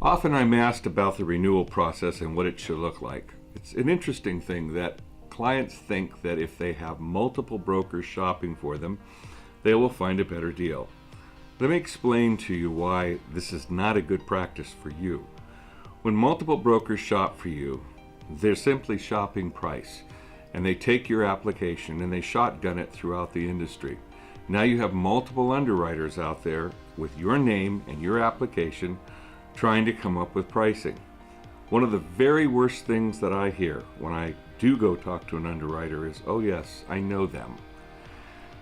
Often I'm asked about the renewal process and what it should look like. It's an interesting thing that clients think that if they have multiple brokers shopping for them, they will find a better deal. Let me explain to you why this is not a good practice for you. When multiple brokers shop for you, they're simply shopping price, and they take your application and they shotgun it throughout the industry. Now you have multiple underwriters out there with your name and your application trying to come up with pricing. One of the very worst things that I hear when I do go talk to an underwriter is, "Oh yes, I know them."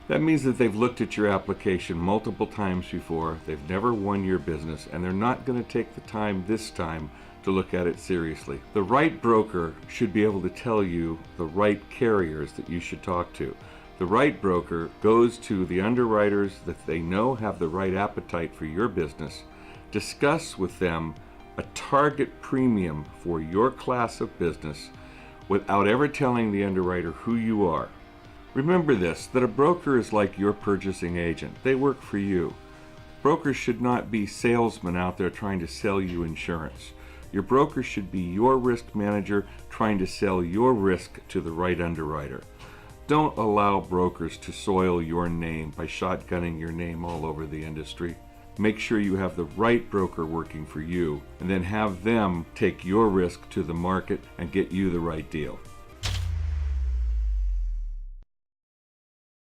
That means that they've looked at your application multiple times before, they've never won your business, and they're not going to take the time this time to look at it seriously. The right broker should be able to tell you the right carriers that you should talk to. The right broker goes to the underwriters that they know have the right appetite for your business, discuss with them a target premium for your class of business without ever telling the underwriter who you are. Remember this, that a broker is like your purchasing agent. They work for you. Brokers should not be salesmen out there trying to sell you insurance. Your broker should be your risk manager trying to sell your risk to the right underwriter. Don't allow brokers to soil your name by shotgunning your name all over the industry. Make sure you have the right broker working for you, and then have them take your risk to the market and get you the right deal.